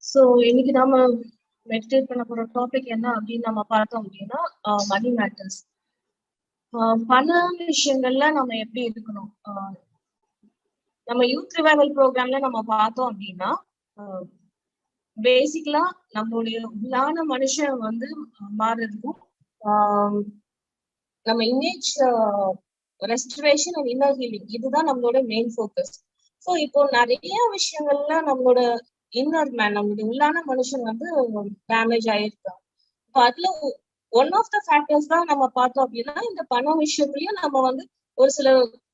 So இன்னைக்கு நாம meditate பண்ண போற டாபிக் என்ன அப்படின்னு நம்ம பார்த்தோம் அப்படின்னா மணி மேட்டர்ஸ். பண விஷயங்கள்ல நம்ம எப்படி இருக்கணும். நம்ம யூத் ரிவைவல் ப்ரோக்ராம்ல நம்ம பார்த்தோம் அப்படின்னா பேசிக்கலா நம்மளுடைய உள்ளான மனுஷன் வந்து மாறுறதுக்கும் நம்ம image restoration and inner healing இதுதான் நம்மளோட மெயின் ஃபோக்கஸ். ஸோ இப்போ நிறைய விஷயங்கள்ல நம்மளோட இன்னர் மேன் நம்மளுடைய உள்ளான மனுஷன் வந்து டேமேஜ் ஆயிருக்காங்க. இப்போ அதுல ஒன் ஆஃப் த ஃபேக்டர்ஸ் தான் நம்ம பார்த்தோம் அப்படின்னா இந்த பண விஷயத்துலயும் நம்ம வந்து ஒரு சில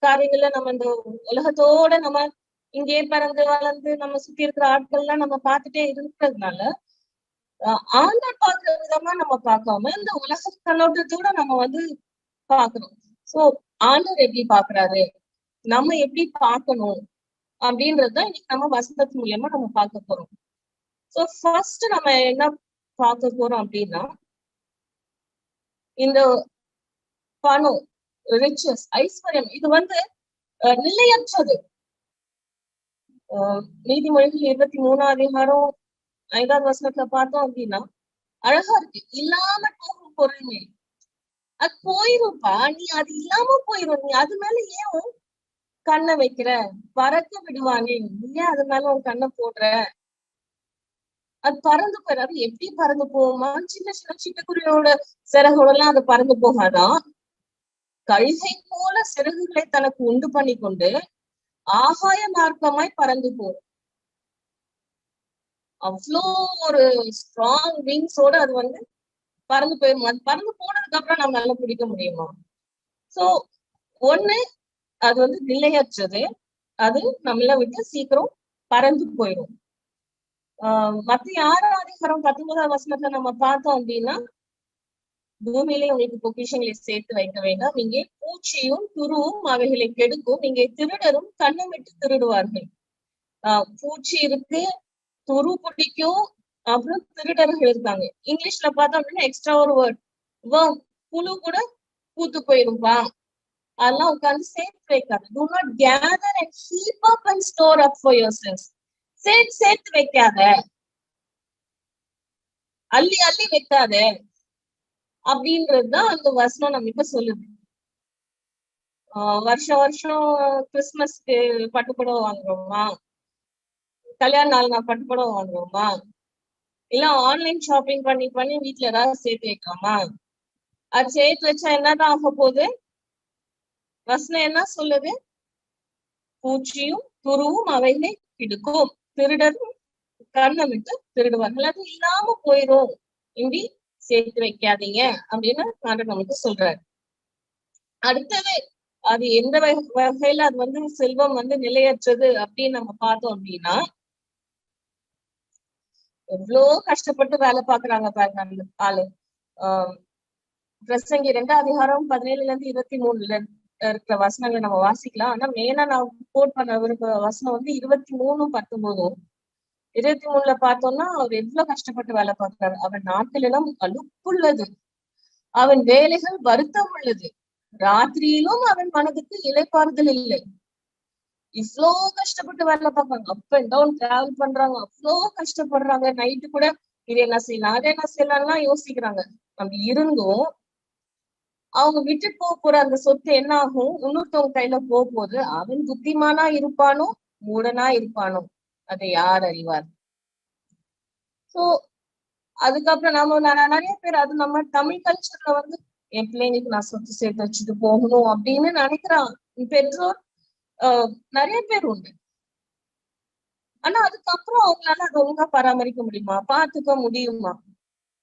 காரியங்கள்ல நம்ம இந்த உலகத்தோட நம்ம இங்கே பிறந்து வளர்ந்து நம்ம சுத்தி இருக்கிற ஆட்கள்லாம் நம்ம பார்த்துட்டே இருக்கிறதுனால ஆண்டவர் பார்க்கிற விதமா நம்ம பார்க்காம இந்த உலக கண்ணோட்டத்தோட நம்ம வந்து பார்க்கணும். சோ ஆண்டவர் எப்படி பாக்குறாரு, நம்ம எப்படி பார்க்கணும் அப்படின்றதுதான் இன்னைக்கு நம்ம வசனத்து மூலியமா நம்ம பார்க்க போறோம். சோ ஃபர்ஸ்ட் நம்ம என்ன பார்க்க போறோம் அப்படின்னா இந்த பணம், ரிச்சஸ், ஐஸ்வர்யம் இது வந்து நிலையற்றது. நீதிமொழிகள் 23 அதிகாரம் 5வது வசனத்துல பார்த்தோம் அப்படின்னா அழகா இருக்கு. இல்லாம போகும் பொருள்மே அது போயிருப்பா, நீ அது இல்லாம போயிரும், நீ அது மேல ஏன் கண்ணை வைக்கிற, பறக்க விடுவானே நீ ஏன் அது மேல உன் கண்ணை போடுற, அது பறந்து போயிடாது. எப்படி பறந்து போகுமா, சின்ன சின்ன சிட்டுக்குருவியோட சிறகுகள எல்லாம் அது பறந்து போகாதான், கழுகை போல சிறகுகளை தனக்கு உண்டு பண்ணி கொண்டு ஆகாய மார்க்கமாய் பறந்து போகும். அவ்வளோ ஒரு ஸ்ட்ராங் விங்ஸோட அது வந்து பறந்து போயிடும். அது பறந்து போனதுக்கு அப்புறம் நம்ம நல்லா பிடிக்க முடியுமா? சோ ஒண்ணு அது வந்து நிலையற்றது, அது நம்மள விட்டு சீக்கிரம் பறந்து போயிடும். மத்திய 6 அதிகாரம் 19வது வசனத்துல நம்ம பார்த்தோம் அப்படின்னா பூமியிலே உங்களுக்கு பொக்கிஷங்களை சேர்த்து வைக்க வேண்டாம், இங்கே பூச்சியும் துருவும் அவைகளை கெடுக்கும், இங்கே திருடரும் கண்ணமிட்டு திருடுவார்கள். பூச்சி இருக்கு, துரு பிடிக்கும், அப்புறம் திருடர்கள் இருக்காங்க. இங்கிலீஷ்ல பார்த்தோம் அப்படின்னா எக்ஸ்ட்ரா ஒரு வேர்ட் புழு கூட பூத்து போயிருப்பா, அதெல்லாம் உட்கார்ந்து சேர்த்து வைக்காது. Do not gather and heap up and store up for yourselves. சேர்த்து வைக்காத, அள்ளி அள்ளி வைக்காத அப்படின்றதுதான் அந்த வசனம் நம்ம இப்ப சொல்லுது. வருஷம் கிறிஸ்துமஸ்க்கு பட்டுப்புடவை வாங்குறோமா, கல்யாண நாள் நான் பட்டுப்புடவை வாங்குறோமா, இல்ல ஆன்லைன் ஷாப்பிங் பண்ணி வீட்டுல ஏதாவது சேர்த்து வைக்கிறோமா? அது சேர்த்து வச்சா என்னதான் ஆக போகுது? வசனம் என்ன சொல்லுது? பூச்சியும் துருவும் அவைகளை கிடுக்கும், திருடரும் கண்ணமிட்டு திருடுவார்கள், அது இல்லாம போயிரும், இப்படி சேர்த்து வைக்காதீங்க அப்படின்னு ஆண்டவர் நமக்கு சொல்றாரு. அடுத்தது அது எந்த வகையில அது வந்து செல்வம் வந்து நிலையற்றது அப்படின்னு நம்ம பார்த்தோம் அப்படின்னா எவ்வளோ கஷ்டப்பட்டு வேலை பாக்குறாங்க பாருங்க அந்த ஆளு. பிரசங்கி 2 அதிகாரம் 17ல இருந்து 23 இருக்கிற வசனங்களை நம்ம வாசிக்கலாம். ஆனா மெயினா நான் கோட் பண்ண விரும்ப வசனம் வந்து 23, 19. 23ல பார்த்தோம்னா அவர் எவ்வளவு கஷ்டப்பட்டு வேலை பார்க்கிறாரு. அவன் நாட்களெல்லாம் அலுப்புள்ளது, அவன் வேலைகள் வருத்தம் உள்ளது, ராத்திரியிலும் அவன் மனதுக்கு இளைப்பாறுதல் இல்லை. இவ்வளோ கஷ்டப்பட்டு வேலை பார்ப்பாங்க, அப் அண்ட் டவுன் டிராவல் பண்றாங்க, அவ்வளோ கஷ்டப்படுறாங்க. நைட்டு கூட இது என்ன செய்யலாம் அதை என்ன செய்யலாம்லாம் யோசிக்கிறாங்க. அப்படி இருந்தும் அவங்க விட்டுட்டு போற அந்த சொத்து என்ன ஆகும்? இன்னொருத்தவங்க கையில போகும்போது அவன் புத்திமானா இருப்பானோ மூடனா இருப்பானோ அதை யார் அறிவார்? சோ அதுக்கப்புறம் நம்ம நிறைய பேர் அது நம்ம தமிழ் கல்ச்சர்ல வந்து என் பிள்ளைங்களுக்கு நான் சொத்து சேர்த்து வச்சுட்டு போகணும் அப்படின்னு நினைக்கிறான் பெற்றோர் நிறைய பேர் உண்டு. ஆனா அதுக்கப்புறம் அவங்களால அதை ஒழுங்கா பராமரிக்க முடியுமா, பார்த்துக்க முடியுமா?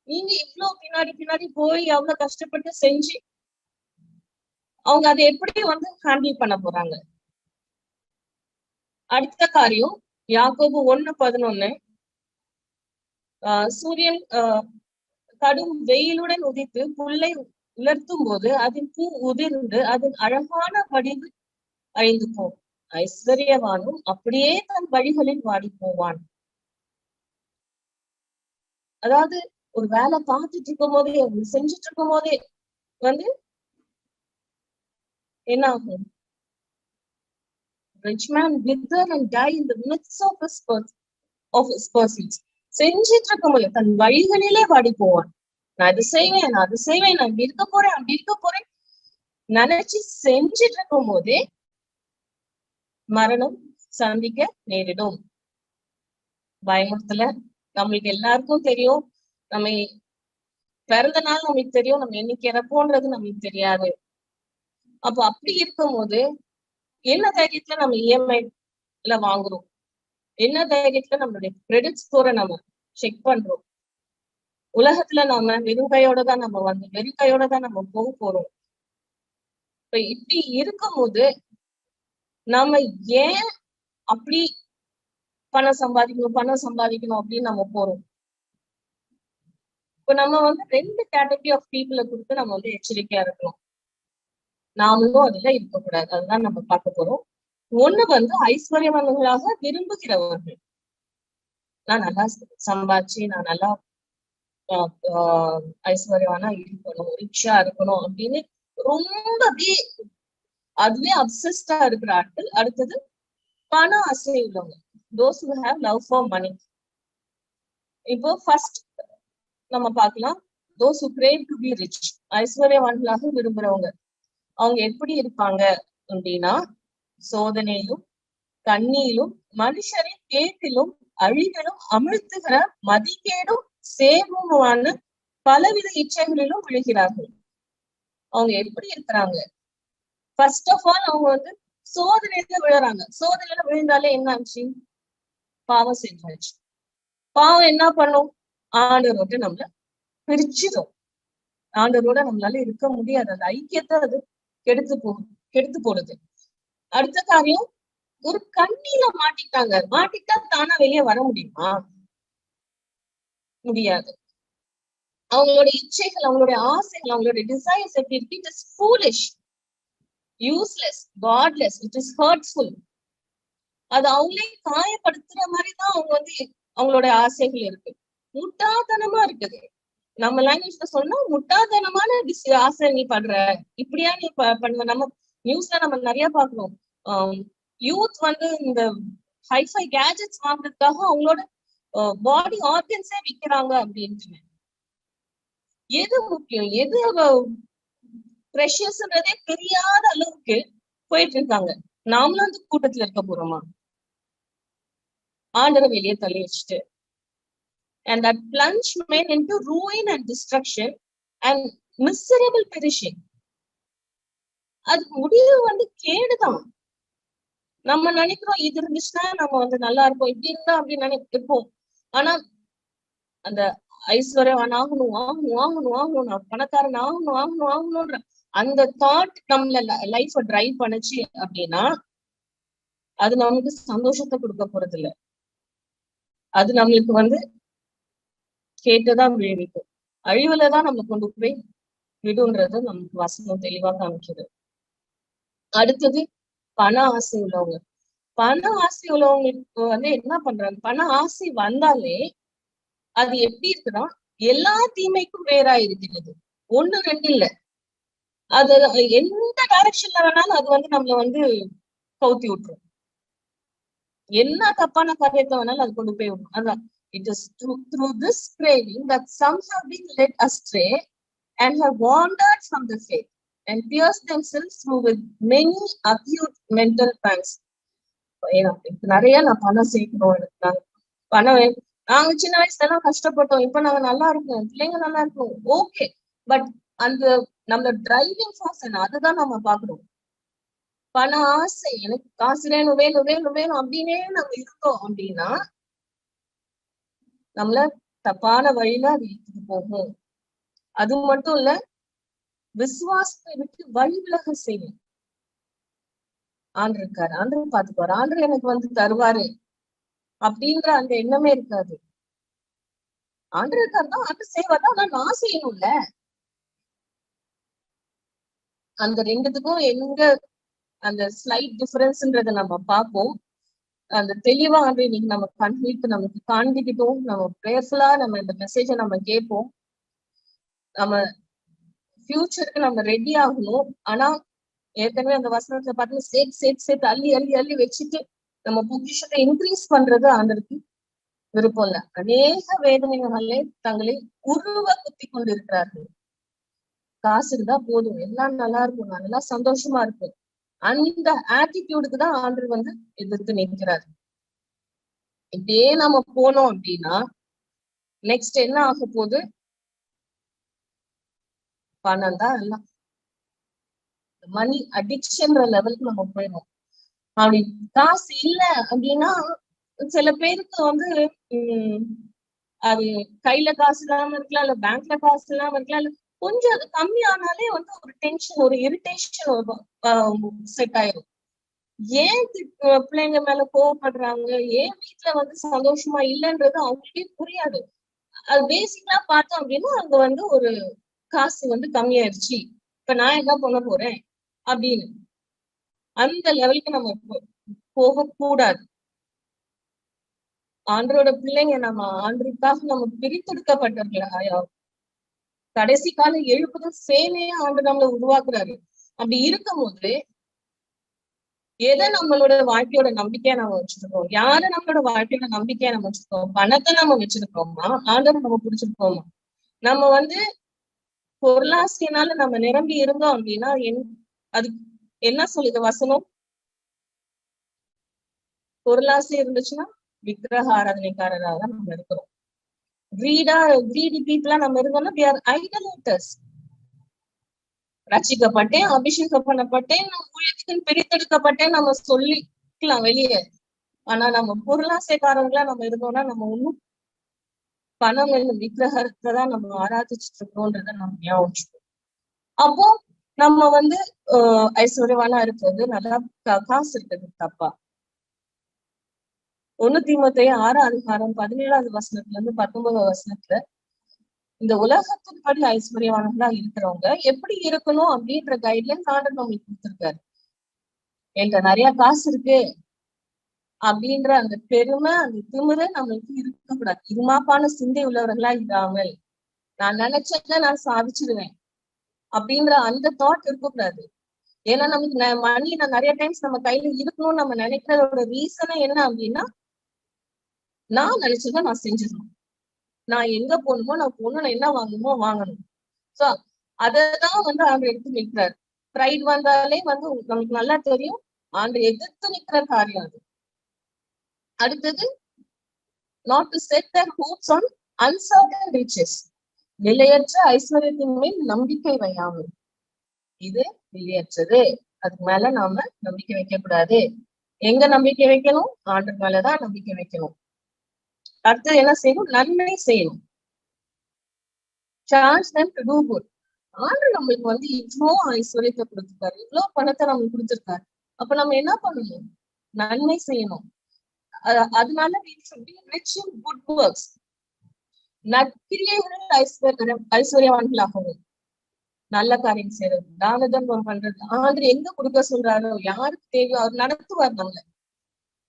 நீங்க இவ்வளவு பின்னாடி போய் அவ்வளவு கஷ்டப்பட்டு செஞ்சு அவங்க அதை எப்படி வந்து ஹேண்டில் பண்ண போறாங்க? அடுத்த காரியம் யாக்கோபு 1:11. சூரியன் கடும் வெயிலுடன் உதித்து புல்லை உலர்த்தும் போது அதன் பூ உதிர்ந்து அதன் அழகான வடிவு அழிந்து போம், ஐஸ்வர்யவானும் அப்படியே தன் வழிகளில் வாடி போவான். அதாவது ஒரு வேலை பார்த்துட்டு இருக்கும் போதே செஞ்சுட்டு இருக்கும் போதே வந்து என்ன ஆகும்? Rich man wither and die in the midst of his pursuits. செஞ்சிட்டு இருக்கும்போது தன் வழிகளிலே வாடி போவான். நான் அது செய்வேன், நான் அது செய்வேன், நான் இப்படி இருக்க போறேன், அப்படி இருக்க போறேன் நினைச்சு செஞ்சிட்டு இருக்கும் போதே மரணம் சந்திக்க நேரிடும். பயமுறுத்தல. நம்மளுக்கு எல்லாருக்கும் தெரியும். நம்ம பிறந்த நாள் நம்மளுக்கு தெரியும், நம்ம என்னைக்கு இறப்போன்றது நம்மளுக்கு தெரியாது. அப்போ அப்படி இருக்கும் போது என்ன தைரியத்துல நம்ம இஎம்ஐல வாங்குறோம்? என்ன தைரியத்துல நம்மளுடைய கிரெடிட் ஸ்கோரை நம்ம செக் பண்றோம்? உலகத்துல நாம வெறும் கையோட தான் வெறும் கையோட தான் நம்ம போக போறோம். இப்ப இப்படி இருக்கும் போது நாம ஏன் அப்படி பணம் சம்பாதிக்கணும் அப்படின்னு நம்ம போறோம். இப்ப நம்ம 2 கேட்டகரி ஆஃப் பீப்புளை கொடுத்து நம்ம எச்சரிக்கையா இருக்கணும். நாமளும் அதுல இருக்கக்கூடாது. அதுதான் நம்ம பார்க்க போறோம். ஒண்ணு ஐஸ்வர்யவான்களாக விரும்புகிறவர்கள். நான் நல்லா சம்பாதிச்சு நான் நல்லா ஐஸ்வர்யவானா இருக்கணும், ரிச்சா இருக்கணும் அப்படின்னு ரொம்ப அப்படியே அதுவே அப்சஸ்டா இருக்கிற ஆட்கள். அடுத்தது பண ஆசை உள்ளவங்க, those who have love for money. இப்போ ஃபர்ஸ்ட் நம்ம பார்க்கலாம், those who crave to be rich, ஐஸ்வர்யவான்களாக விரும்புறவங்க. அவங்க எப்படி இருப்பாங்க அப்படின்னா, சோதனையிலும் கண்ணியிலும் மனுஷரின் கேட்டிலும் அழிகளும் அமிழ்த்துகிற மதிக்கேடும் சேவமான பலவித இச்சைகளிலும் விழுகிறார்கள். அவங்க எப்படி இருக்கிறாங்க? ஃபர்ஸ்ட் ஆஃப் ஆல் அவங்க சோதனையில விழுறாங்க. சோதனையில விழுந்தாலே என்ன ஆச்சு? பாவம் செஞ்சாச்சு. பாவம் என்ன பண்ணும்? ஆண்டவரோட நம்மள பிரிச்சிடும். ஆண்டவரோட நம்மளால இருக்க முடியாது. அந்த ஐக்கியத்தை அது கெடுத்து போடுது. அடுத்த காரியம், ஒரு கண்ணில மாட்டிட்டாங்க. மாட்டிட்டா தானா வெளியே வர முடியுமா? முடியாது. அவங்களுடைய இச்சைகள், அவங்களுடைய ஆசைகள், அவங்களுடைய டிசைர்ஸ் எப்படி இருக்கு? It is foolish, useless, cordless, it is hurtful. அது அவங்களே காயப்படுத்துற மாதிரிதான் அவங்களுடைய ஆசைகள் இருக்கு. முட்டாள்தனமா இருக்குது. நம்ம லாங்குவேஜ்ல சொன்னா முட்டாள்தனமான ஆசை நீ படுற, இப்படியா நீ பண்ணுவ. நம்ம நியூஸ்ல நம்ம நிறைய பாக்குறோம். யூத் இந்த ஹைஃபை கேஜெட்ஸ் வாங்குறதுக்காக அவங்களோட பாடி ஆர்கன்ஸே விற்கிறாங்க அப்படின்ட்டு. எது முக்கியம், எது ப்ரெஷியஸ்ன்றதே தெரியாத அளவுக்கு போயிட்டு இருக்காங்க. நாமளும் அந்த கூட்டத்துல இருக்க போறோமா? ஆண்டரை வெளியே தள்ளி வச்சுட்டு. And that plunge men into ruin and destruction and miserable perishing. அது முடிவு கேடுதான். நம்ம நினைக்கிறோம் இது இருந்துச்சுன்னா நம்ம நல்லா இருப்போம், இப்படி இருந்தா அப்படின்னு நினைப்போம். ஆனா அந்த ஐஸ்வர்யவான் ஆகணும் ஆகணும் ஆகணும் ஆகணும், நான் பணக்காரன் ஆகணும் ஆகணும் ஆகணும்ன்ற அந்த தாட் நம்மள லைஃப டிரைவ் பண்ணுச்சு அப்படின்னா அது நமக்கு சந்தோஷத்தை கொடுக்க போறது இல்லை. அது நம்மளுக்கு கேட்டுதான் விளைவிக்கும். அழிவுலதான் நம்ம கொண்டு போய் விடுன்றது நமக்கு வசனம் தெளிவா காமிக்குது. அடுத்தது பண ஆசை உள்ளவங்க. பண ஆசை உள்ளவங்களுக்கு என்ன பண்றாங்க? பண ஆசை வந்தாலே அது எப்படி இருக்குன்னா எல்லா தீமைக்கும் வேறா இருக்கிறது. 1 2 இல்ல, அது எந்த டைரக்ஷன்ல வேணாலும் அது நம்மள கவுத்தி விட்டுரும். என்ன தப்பான காரியத்தை வேணாலும் அது கொண்டு போய் விடும். அதான் it is through this craving that some have been led astray and have wandered from the faith and pierced themselves through with many acute mental pangs. நிறைய நான் பணம் சேர்க்கணும், எனக்கு பணம். நாங்க சின்ன வயசுல எல்லாம் கஷ்டப்பட்டோம், இப்ப நாங்க நல்லா இருக்கோம், பிள்ளைங்க நல்லா இருக்கோம், ஓகே. பட் அந்த நம்ம டிரைவிங் ஃபோர்ஸ் என்ன, அதுதான் நம்ம பாக்குறோம். பண ஆசை, எனக்கு காசு வேணும் வேணும் வேணும் வேணும் அப்படின்னே நம்ம இருக்கோம் அப்படின்னா நம்மள தப்பான வழியில அது இழுத்துட்டு போகும். அது மட்டும் இல்ல, விசுவாசத்தை விட்டு வழி விலக செய்யும். ஆண்டு இருக்காரு, ஆண்டு பாத்துக்குவாரு, ஆண்டு எனக்கு தருவாரு அப்படின்ற அந்த எண்ணமே இருக்காது. ஆண்டு இருக்காருதான், ஆண்டு செய்வாதான், ஆனா நான் செய்யணும்ல. அந்த ரெண்டுத்துக்கும் எங்க அந்த ஸ்லைட் டிஃபரன்ஸ்ன்றத நம்ம பார்ப்போம். அந்த தெளிவா இன்னைக்கு நம்ம நமக்கு காண்பிக்கிட்டோம். நம்ம பிரேயர்ஃபுல்லா நம்ம இந்த மெசேஜை நம்ம கேட்போம். நம்ம ஃபியூச்சருக்கு நம்ம ரெடி ஆகணும். ஆனா ஏற்கனவே அந்த வசனத்துல பார்த்து சேர்த்து அள்ளி அள்ளி அள்ளி வச்சுட்டு நம்ம பொசிஷனை இன்க்ரீஸ் பண்றது ஆண்டருக்கு விருப்பம் இல்ல. அநேக வேதனைகளை தங்களை உருவ குத்தி கொண்டிருக்கிறார்கள். காசு இருந்தா போதும், எல்லாம் நல்லா இருக்கும், நல்லா சந்தோஷமா இருக்கும். அந்த ஆட்டிடியூடுக்கு தான் ஆண்டவர் வந்து எதிர்த்து நிற்கிறார். இப்படியே நம்ம போனோம் அப்படின்னா நெக்ஸ்ட் என்ன ஆக போகுது? பணம் தான் எல்லாம். மணி அடிக்ஷன்ற லெவலுக்கு நம்ம போயிடும். அப்படி காசு இல்ல அப்படின்னா சில பேருக்கு வந்து அது கையில காசு இல்லாம இருக்கலாம், இல்ல பேங்க்ல காசு இல்லாம இருக்கலாம், இல்ல கொஞ்சம் அது கம்மியானாலே வந்து ஒரு டென்ஷன், ஒரு இரிட்டேஷன் செட் ஆயிரும். ஏன் பிள்ளைங்க மேல கோவப்படுறாங்க, ஏன் வீட்டுல வந்து சந்தோஷமா இல்லைன்றது அவங்களுக்கே புரியாது. அது பேசிக்கலா பார்த்தோம் அப்படின்னா அங்க வந்து ஒரு காசு வந்து கம்மியாயிருச்சு, இப்ப நான் என்ன பண்ண போறேன் அப்படின்னு அந்த லெவலுக்கு நம்ம போகக்கூடாது. ஆண்டரோட பிள்ளைங்க, நம்ம ஆண்டருக்காக நம்ம பிரித்தெடுக்கப்பட்டவர்களா, கடைசி கால எழுப்புதல் சேனையே ஆண்டு நம்மளை உருவாக்குறாரு. அப்படி இருக்கும் போது எதை நம்மளோட வாழ்க்கையோட நம்பிக்கையா நம்ம வச்சிருக்கோம்? யார நம்மளோட வாழ்க்கையோட நம்பிக்கையா நம்ம வச்சிருக்கோம்? பணத்தை நம்ம வச்சிருக்கோமா? ஆண்டரை நம்ம பிடிச்சிருக்கோமா? நம்ம வந்து பொருளாசையினால நம்ம நிரம்பி இருந்தோம் அப்படின்னா அது என்ன சொல்லுது வசனம்? பொருளாசை இருந்துச்சுன்னா விக்கிரக ஆராதனைக்காரராக தான் நம்ம இருக்கிறோம். கிரீடி பீப்புளா நம்ம இருந்தோம்னா we are idolaters. ரட்சிக்கப்பட்டேன், அபிஷேகம் பண்ணப்பட்டேன், நம்ம ஊழியத்துக்கு பிரித்தெடுக்கப்பட்டேன் நம்ம சொல்லிக்கலாம் வெளியே. ஆனா நம்ம பொருளாசைக்காரங்களா நம்ம இருந்தோம்னா நம்ம ஒண்ணும் பணம் என்னும் விக்கிரகத்தை தான் நம்ம ஆராதிச்சுட்டு இருக்கோன்றத நம்ம ஞாபகம். அப்போ நம்ம வந்து ஐஸ்வர்யவானா இருக்கிறது நல்லா, காசு இருக்கிறது தப்பா? 1 தீமோத்தேயு 6:17 வசனத்துல இருந்து 19 வசனத்துல இந்த உலகத்தின்படி ஐஸ்வர்யவானங்களா இருக்கிறவங்க எப்படி இருக்கணும் அப்படின்ற கைட்லைன்ஸ் ஆண்டர் நம்மளுக்கு கொடுத்திருக்காரு. என்கிட்ட நிறைய காசு இருக்கு அப்படின்ற அந்த பெருமை, அந்த திமிரை நம்மளுக்கு இருக்கக்கூடாது. இருமாப்பான சிந்தை உள்ளவர்களா இல்லாமல் நான் நினைச்சத நான் சாதிச்சிருவேன் அப்படின்ற அந்த தாட் இருக்கக்கூடாது. ஏன்னா நமக்கு மணி நான் நிறைய டைம்ஸ் நம்ம கையில இருக்கணும்னு நம்ம நினைக்கிறதோட ரீசனே என்ன அப்படின்னா, நான் நினைச்சதை நான் செஞ்சிடணும், நான் எங்க போகணுமோ நான் போகணும், நான் என்ன வாங்கணுமோ வாங்கணும். சோ அததான் வந்து ஆண்டு எடுத்து நிற்கிறார். ப்ரைட் வந்தாலே வந்து நமக்கு நல்லா தெரியும் ஆண்டு எதிர்த்து நிற்கிற காரியம் அது. அடுத்தது not to set their hopes on uncertain riches. நிலையற்ற ஐஸ்வர்யத்தின் மேல் நம்பிக்கை வையாமல். இது நிலையற்றது, அதுக்கு மேல நாம நம்பிக்கை வைக்க கூடாது. எங்க நம்பிக்கை வைக்கணும்? ஆண்டு மேலதான் நம்பிக்கை வைக்கணும். அடுத்தது என்ன செய்யணும்? நன்மை செய்யணும். Charge them to do good. ஆண்டு நம்மளுக்கு வந்து இவ்வளோ ஐஸ்வர்யத்தை கொடுத்துருக்காரு, இவ்வளவு பணத்தை நம்மளுக்கு கொடுத்துருக்காரு. அப்ப நம்ம என்ன பண்ணணும்? நன்மை செய்யணும். அதனால குட் ஒர்க்ஸ், நற்கிரியைகள் ஐஸ்வர்யவான்களாகவும் நல்ல காரியம் செய்யறது, தான தர்மம் பண்றது. ஆண்டு எங்க கொடுக்க சொல்றாரோ, யாருக்கு தேவையோ அவர் நடத்துவார். நம்மள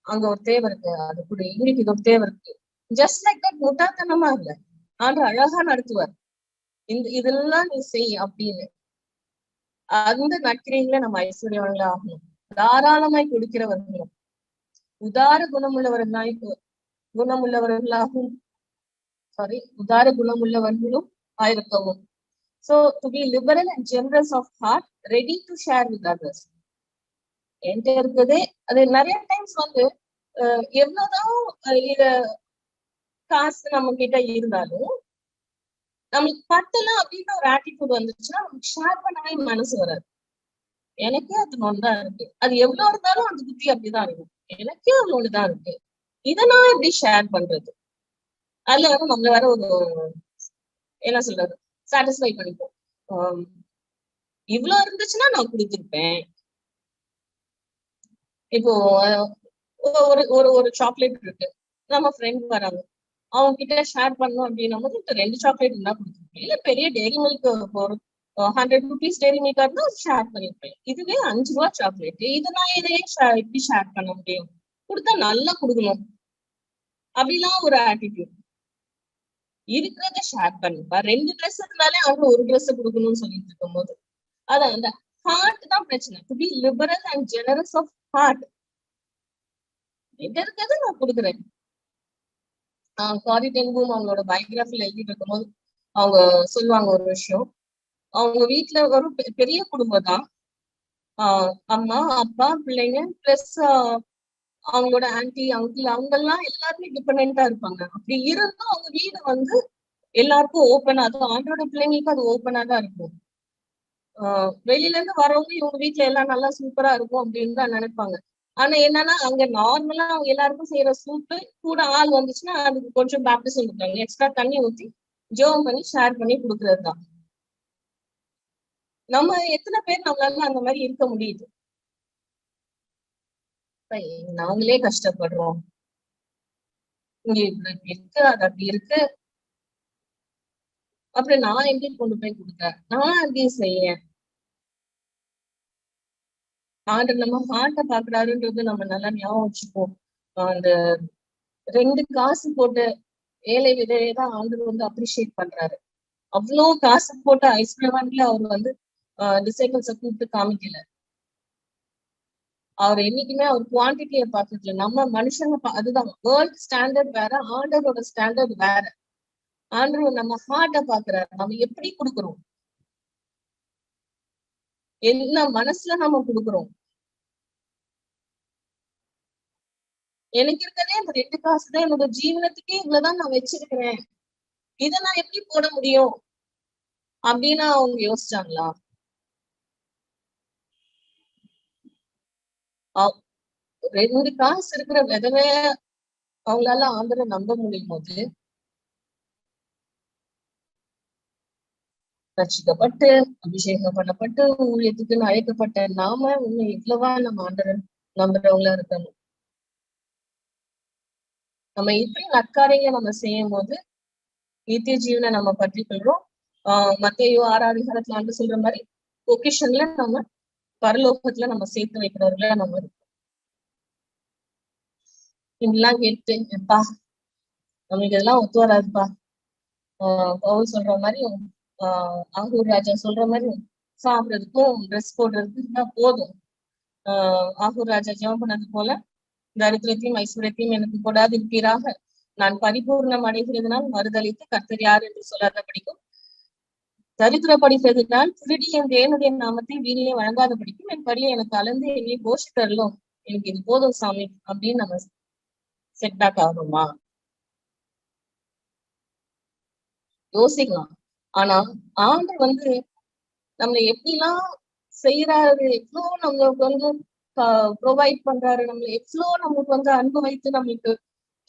அங்க ஒரு தேவை இருக்கு, அது கூட இன்னைக்கு இது ஒரு தேவை இருக்கு, ஜஸ்ட் லைக் தட். முட்டாத்தனமா இல்ல, ஆண்டு அழகா நடத்துவார். இதெல்லாம் நீ செய் அப்படின்னு. அந்த நற்கிரியைகளை நம்ம ஐஸ்வர்யவான்களா ஆகணும். தாராளமாய் கொடுக்கிறவர்களும் உதார குணமுள்ளவர்களாகவும் உதார குணமுள்ளவர்களும் ஆயிருக்கவும். So to be liberal and generous of heart, ready to share with others. என்கிட்ட இருக்குதே அது நிறைய டைம்ஸ் வந்து எவ்வளவுதான் இத காசு நம்ம கிட்ட இருந்தாலும் நம்மளுக்கு பத்தலாம் அப்படின்ற ஒரு ஆட்டிடியூட் வந்துச்சுன்னா நமக்கு ஷேர் பண்ணவே மனசு வராது. எனக்கே அது ஒன்றுதான் இருக்கு, அது எவ்வளவு இருந்தாலும் அந்த புத்தி அப்படிதான் இருக்கும், எனக்கே அது ஒண்ணுதான் இருக்கு, இதை நான் எப்படி ஷேர் பண்றது? அதுல வந்து நம்மள வேற ஒரு என்ன சொல்றது, சாட்டிஸ்ஃபை பண்ணிப்போம். இவ்வளவு இருந்துச்சுன்னா நான் கொடுத்துருப்பேன். இப்போ ஒரு ஒரு ஒரு சாக்லேட் இருக்கு, நம்ம ஃப்ரெண்ட் வராங்க, அவங்க கிட்ட ஷேர் பண்ணணும் அப்படின்னும் போது 2 சாக்லேட் இருந்தா கொடுத்துருப்பேன். இல்ல பெரிய டெய்ரி மில்க் ஒரு 100 rupees டெய்ரி மில்கா இருந்தா ஷேர் பண்ணிருப்பேன். இதுவே 5 ரூபா சாக்லேட், இது நான் இதையே எப்படி ஷேர் பண்ண முடியும்? கொடுத்தா நல்லா கொடுக்கணும் அப்படிலாம் ஒரு ஆட்டிடியூட். இருக்கிறத ஷேர் பண்ணுப்பா. 2 ட்ரெஸ் இருந்தாலே அவங்க ஒரு ட்ரெஸ் கொடுக்கணும்னு சொல்லிட்டு இருக்கும் போது அதான் அந்த ஹார்ட் தான் பிரச்சனை. To be liberal and generous of heart. எங்க இருக்கிறத நான் கொடுக்குறேன், காரி டென்பூம் அவங்களோட பயோகிராஃபில எழுதிட்டு இருக்கும்போது அவங்க சொல்லுவாங்க ஒரு விஷயம். அவங்க வீட்டுல ஒரு பெரிய குடும்பம் தான். அம்மா, அப்பா, பிள்ளைங்க பிளஸ் அவங்களோட ஆன்டி, அங்கிள் அவங்க எல்லாம் எல்லாருமே டிபெண்டா இருப்பாங்க. அப்படி இருந்தும் அவங்க வீடு வந்து எல்லாருக்கும் ஓப்பனா, அதுவும் ஆண்டோட பிள்ளைங்களுக்கு அது ஓப்பனா தான் இருக்கும். வெளியில இருந்து வரவங்க இவங்க வீட்டுல எல்லாம் நல்லா சூப்பரா இருக்கும் அப்படின்னு தான் நினைப்பாங்க. ஆனா என்னன்னா அங்க நார்மலா அவங்க எல்லாருக்கும் செய்யற சூப்பு கூட ஆள் வந்துச்சுன்னா அதுக்கு கொஞ்சம் பேப்டிசம் கொடுத்தாங்க, எக்ஸ்ட்ரா தண்ணி ஊத்தி ஜோம் பண்ணி ஷேர் பண்ணி கொடுக்கறது தான். நம்ம எத்தனை பேர் நம்மளால அந்த மாதிரி இருக்க முடியுது? நாங்களே கஷ்டப்படுறோம். இங்க இருக்கு, அது அப்படி இருக்கு. அப்புறம் நான் எப்படி கொண்டு போய் கொடுத்தேன், நான் எப்படி செய்ய? ஆண்டர் நம்ம ஹார்ட்ட பாக்குறாருன்றது நம்ம நல்லா ஞாபகம் வச்சுப்போம். அந்த 2 காசு போட்டு ஏழை விதையை தான் ஆண்டர் வந்து அப்ரிஷியேட் பண்றாரு. அவ்வளவு காசு போட்டு ஐஸ்வர்யவான்ல அவர் வந்து டிசைபிள்ஸ கூப்பிட்டு காமிக்கல. அவர் என்னைக்குமே அவர் குவான்டிட்டியை பார்த்துக்கல. நம்ம மனுஷங்க அதுதான் வேர்ல்ட் ஸ்டாண்டர்ட் வேற, ஆண்டரோட ஸ்டாண்டர்ட் வேற. ஆண்டவர் நம்ம ஹார்ட்ட பாக்குறாரு, நம்ம எப்படி கொடுக்குறோம், என்ன மனசுல நம்ம கொடுக்குறோம். எனக்கு இருக்கதே அந்த 2 காசு தான், என்னோட ஜீவனத்துக்கே இவ்வளவுதான் நான் வச்சிருக்கிறேன், இதை நான் எப்படி போட முடியும் அப்படின்னு அவங்க யோசிச்சாங்களா? 2 காசு இருக்கிற விதவை அவங்களால ஆண்டரை நம்ப முடியும் போது, ரட்சிக்கப்பட்டு அபிஷேகம் பண்ணப்பட்டு ஊழியத்துக்குன்னு அழைக்கப்பட்ட நாம இன்னும் எவ்வளவா நம்ம ஆண்டரை நம்புறவங்களா இருக்கணும். நம்ம இப்படி நற்காரியங்களை நம்ம செய்யும் போது நித்திய ஜீவனை நம்ம பற்றி கொள்றோம். மத்தேயு 6ஆம் அதிகாரத்துல ஆண்டு சொல்ற மாதிரி பொக்கிஷன்ல நம்ம பரலோகத்துல நம்ம சேர்த்து வைக்கிறவர்கள நம்ம இருக்கோம். இப்படிலாம் கேட்டுப்பா நம்மளுக்கு இதெல்லாம் ஒத்து வராதுப்பா. பவுல் சொல்ற மாதிரி ஆகூர் ராஜா சொல்ற மாதிரி சாப்பிடுறதுக்கும் ட்ரெஸ் போடுறதுக்கும் தான் போதும். ஆகூர் ராஜா ஜெபம் பண்ணது போல தரித்திரத்தையும் ஐஸ்வர்யத்தையும் எனக்கு கொடாது இருப்பீராக, நான் பரிபூர்ணம் அடைகிறதுனால் மறுதளித்து கர்த்தர் யார் என்று சொல்லாத படிக்கும், தரித்திரப்படுகிறதுனால் திருடி என் தேவனுடைய நாமத்தை வீணிலே வழங்காத படிக்கும், என் படியை எனக்கு அளந்து என்னை போஷித்தரலும், எனக்கு இது போதும் சாமி அப்படின்னு நம்ம செட்பேக் ஆகுமா? யோசிக்கலாம். ஆனா ஆண்டர் வந்து நம்மளை எப்படிலாம் செய்யறாரு, எவ்வளவு நம்மளுக்கு வந்து ப்ரொவைட் பண்றாரு, நம்மள எவ்வளவு நம்மளுக்கு வந்து அன்பு வைத்து நம்மளுக்கு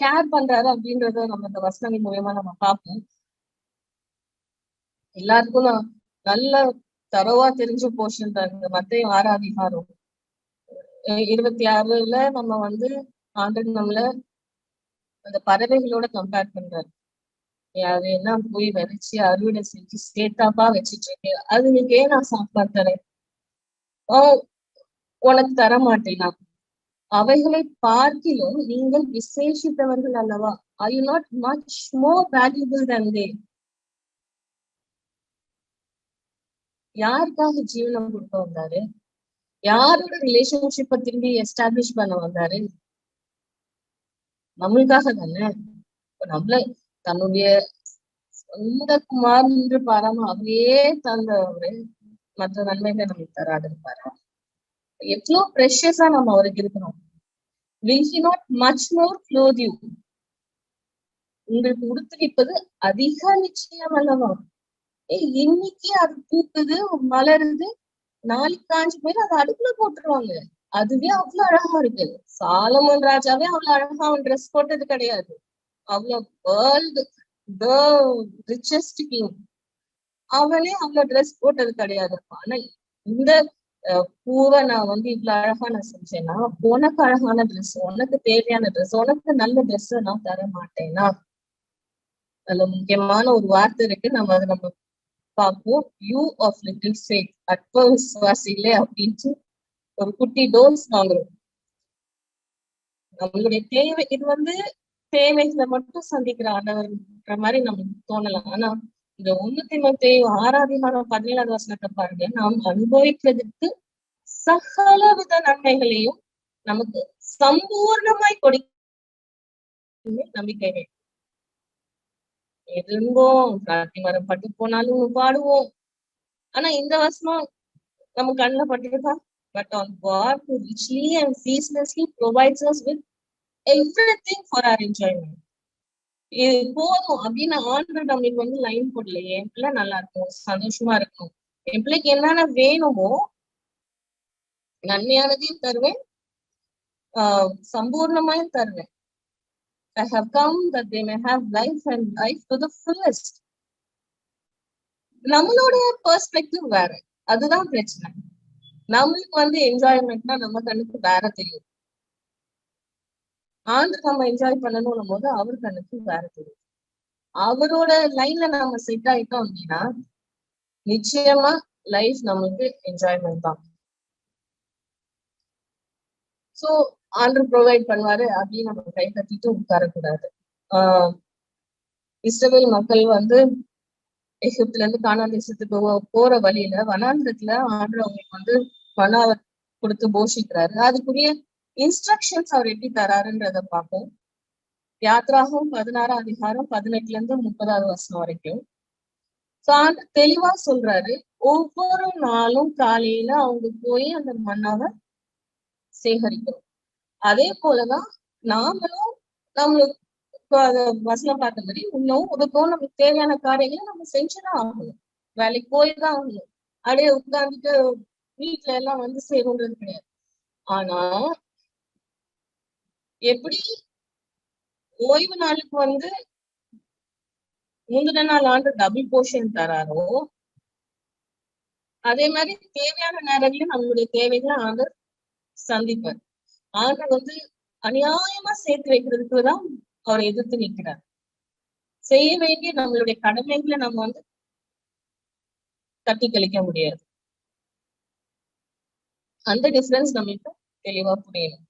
கேர் பண்றாரு அப்படின்றத நம்ம இந்த வசனங்கள் மூலமா நம்ம பார்ப்போம். எல்லாருக்கும் நான் நல்ல தரவா தெரிஞ்ச போர்ஷன் தான் இந்த மத்தேயு 6ஆம் அதிகாரம் 26ல நம்ம வந்து ஆண்டர் நம்மள அந்த பறவைகளோட கம்பேர் பண்றாரு. அது என்ன போய் விதைச்சு அறுவடை செஞ்சு சேத்தாப்பா வச்சிட்டு இருக்கு, அதுக்கு ஏன் நான் சாப்பாடு தரேன், உனக்கு தர மாட்டேனா? அவைகளை பார்க்கிலும் நீங்கள் விசேஷித்தவர்கள் அல்லவா? Are you not much more valuable than they? யாருக்காக ஜீவனம் கொடுக்க வந்தாரு? யாரோட ரிலேஷன்ஷிப்பை திரும்பி எஸ்டாப்ளிஷ் பண்ண வந்தாரு? நம்மளுக்காக தானே. நம்மள தன்னுடைய சொந்த குமார் என்று பாராம அவையே தந்தவரு மற்ற நன்மைகளை நமக்கு தராது இருப்பாரா? எவ்வளவு ப்ரெஷஸா நம்ம அவருக்கு இருக்கணும். Will he not much more clothe you? உங்களுக்கு உடுத்துவிப்பது அதிக நிச்சயம் அல்லவா? இன்னைக்கு அது பூக்குது மலருது, நாளைக்கு காஞ்சி போய் அதை அடுப்புல போட்டுருவாங்க. அதுவே அவ்வளவு அழகா இருக்கு. சாலமோன் ராஜாவே அவ்வளவு அழகா அவன் ட்ரெஸ் போட்டது கிடையாது. அவ்வளவு வேர்ல்டு ரிச்சஸ்ட் கிங் அவனே அவ்வளவு ட்ரெஸ் போட்டது கிடையாது. ஆனா இந்த பூவை நான் வந்து இவ்வளவு அழகா நான் செஞ்சேன்னா, உனக்கு அழகான ட்ரெஸ், உனக்கு தேவையான ட்ரெஸ், உனக்கு நல்ல ட்ரெஸ் நான் தர மாட்டேன்னா? அதுல முக்கியமான ஒரு வார்த்தை இருக்கு, நம்ம அதை நம்ம பார்ப்போம். யூ ஆஃப் லிட்டில் ஃபேத், அற்ப விசுவாசிகளே அப்படின்ட்டு ஒரு குட்டி டோஸ் வாங்குறோம். நம்மளுடைய தேவை இது வந்து தேவைகளை மட்டும் சந்திக்கிற ஆண்டவர்ன்ற மாதிரி நமக்கு தோணலாம். ஆனா இந்த 1 தீமோத்தேயு 6ஆம் அதிகாரம் 17வது வசனத்தை பாருங்க. நாம் அனுபவிக்கிறதுக்கு சகலவித நன்மைகளையும் நமக்கு சம்பூர்ணமாய் கொடுக்க நம்பிக்கை. எதுங்கோம் கார்த்தி மரம் பட்டு போனாலும் பாடுவோம். ஆனா இந்த வசனம் நம்ம கண்ணுல பட்டுருக்கா? But on God who richly and ceaselessly provides us with everything for our enjoyment. இது போதும் அப்படின்னு ஆண்டவர் நம்மளுக்கு வந்து லைன் போடலையே, என் பிள்ளை நல்லா இருக்கும், சந்தோஷமா இருக்கும், என் பிள்ளைக்கு என்னென்ன வேணுமோ நன்மையானதையும் தருவேன், சம்பூர்ணமாயும் தருவேன். I have come that they may have life and life to the fullest. நம்மளோட பெர்ஸ்பெக்டிவ் வேற, அதுதான் பிரச்சனை. நம்மளுக்கு வந்து என்ஜாய்மெண்ட்னா நம்ம கண்ணுக்கு வேற தெரியும். ஆண்டர் நம்ம என்ஜாய் பண்ணணும் போது அவர் கண்ணுக்கு வேற தெரியும். அவரோட லைன்ல நம்ம செட் ஆயிட்டோம் அப்படின்னா நிச்சயமா லைஃப் நமக்கு என்ஜாய்மெண்ட் தான். சோ ஆண்டர் ப்ரொவைட் பண்ணுவாரு அப்படின்னு நம்ம கை கட்டிட்டு உட்காரக்கூடாது. இஸ்ரவேல் மக்கள் வந்து எகிப்துல இருந்து கானான் தேசத்துக்கு போற வழியில வனாந்திரத்துல ஆண்டர் அவங்களுக்கு வந்து மன்னாவை கொடுத்து போஷிக்கிறாரு. அதுக்குரிய இன்ஸ்ட்ரக்ஷன்ஸ் அவர் எப்படி தராருன்றத பார்ப்போம். யாத்ராகம் 16 அதிகாரம் 18ல இருந்து 30வது வசனம் வரைக்கும் தெளிவா சொல்றாரு. ஒவ்வொரு நாளும் காலையில அவங்க போய் அந்த மன்னாவை சேகரிக்கணும். அதே போலதான் நாமளும் நம்மளுக்கு வசனம் பார்த்த மாதிரி இன்னும் உதவும் நமக்கு தேவையான காரியங்களை நம்ம செஞ்சுதான் ஆகணும். வேலைக்கு போய்தான் ஆகணும். அப்படியே உட்கார்ந்துட்டு வீட்டுல எல்லாம் வந்து சேரும்ன்றது கிடையாது. ஆனா எப்படி ஓய்வு நாளுக்கு வந்து முந்தின நாள் ஆண்டு டபுள் போர்ஷன் தராரோ அதே மாதிரி தேவையான நேரங்களிலும் நம்மளுடைய தேவைகளை ஆண்டர் சந்திப்பார். ஆண்டர் வந்து அநியாயமா சேர்த்து வைக்கிறதுக்குதான் அவரை எதிர்த்து நிற்கிறார். செய்ய வேண்டிய நம்மளுடைய கடமைகளை நம்ம வந்து தட்டி கழிக்க முடியாது. அந்த டிஃபரன்ஸ் நம்மளுக்கு தெளிவா புரியணும்.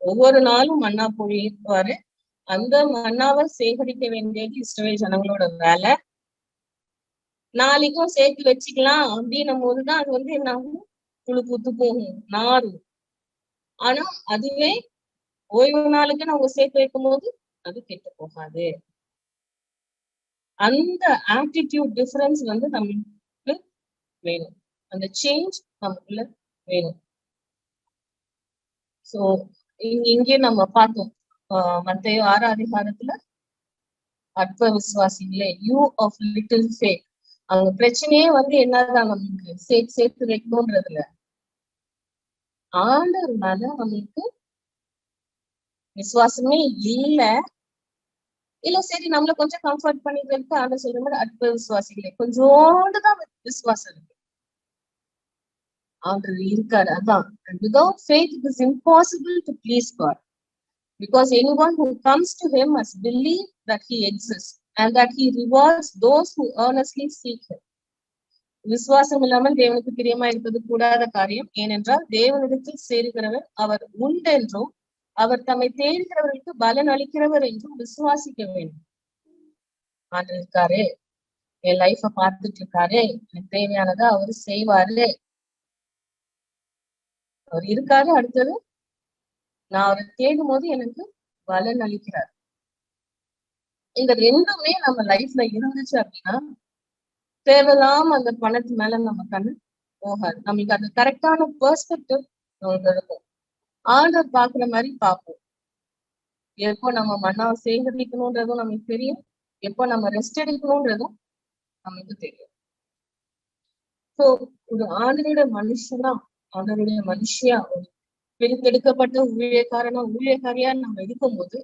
ஒவ்வொரு நாளும் மன்னா பொழிவாரு. அந்த மன்னாவை சேகரிக்க வேண்டியது இஸ்ரவேல் ஜனங்களோட வேலை. நாளைக்கும் சேர்த்து வச்சுக்கலாம் அப்படின்னும் போதுதான் அது வந்து என்ன ஆகும், புழு பூத்து போகும், நாரும். ஆனா அதுவே ஓய்வு நாளுக்கு நம்ம சேர்த்து வைக்கும் போது அது கெட்டு போகாது. அந்த ஆட்டிடியூட் டிஃபரன்ஸ் வந்து நமக்கு வேணும். அந்த சேஞ்ச் நமக்குள்ள வேணும். சோ இங்கே நம்ம பார்த்தோம் மத்தேயு 6 அதிகாரத்துல அற்ப விசுவாசிகளே, யூ ஆஃப் லிட்டில் ஃபேத். அவங்க பிரச்சனையே வந்து என்னதான் நமக்கு சேர்த்து வைக்கணும்ன்றதுல ஆண்டவர் மேல நம்மளுக்கு விசுவாசமே இல்ல சரி நம்மள கொஞ்சம் கம்ஃபர்ட் பண்ணிக்கிறதுக்கு ஆண்டவர் சொல்ற மாதிரி அற்ப விசுவாசிகளே, கொஞ்சோண்டுதான் விசுவாசம் இருக்கு. ஆண்டவர் இருக்காரு. அதான் without faith it is impossible to please God, because anyone who comes to him must believe that he exists and that he rewards those who earnestly seek him. விசுவாசம் இல்லாமல் தேவனுக்கு பிரியமா இருப்பது கூடாத காரியம். ஏனென்றால் தேவனிடத்தில் சேருகிறவர் அவர் உண்டென்றும் அவர் தம்மை தேடுகிறவர்களுக்கு பலன் அளிக்கிறவர் என்றும் விசுவாசிக்க வேண்டும். ஆண்டு இருக்காரு, என் லைஃப பார்த்துட்டு இருக்காரு, எனக்கு தேவையானதை அவரு செய்வாரு, அவர் இருக்காரு. அடுத்தது நான் அவரை தேடும் போது எனக்கு பலன் அளிக்கிறார். இந்த ரெண்டுமே நம்ம லைஃப்ல இருந்துச்சு அப்படின்னா தேவையில்லாம அந்த பணத்து மேல நம்ம கண்ணு போகாது. நம்மளுக்கு அந்த கரெக்டான பெர்ஸ்பெக்டிவ் நமக்கு இருக்கும். ஆர்டர் பாக்குற மாதிரி பார்ப்போம். எப்போ நம்ம மன்னாவை சேகரிக்கணும்ன்றதும் நமக்கு தெரியும், எப்போ நம்ம ரெஸ்ட் எடுக்கணும்ன்றதும் நமக்கு தெரியும். சோ ஒரு ஆண்டருடைய மனுஷனா, ஆண்டருடைய மனுஷியா, ஒரு பிரித்தெடுக்கப்பட்ட ஊழியக்காரியா நம்ம இருக்கும் போது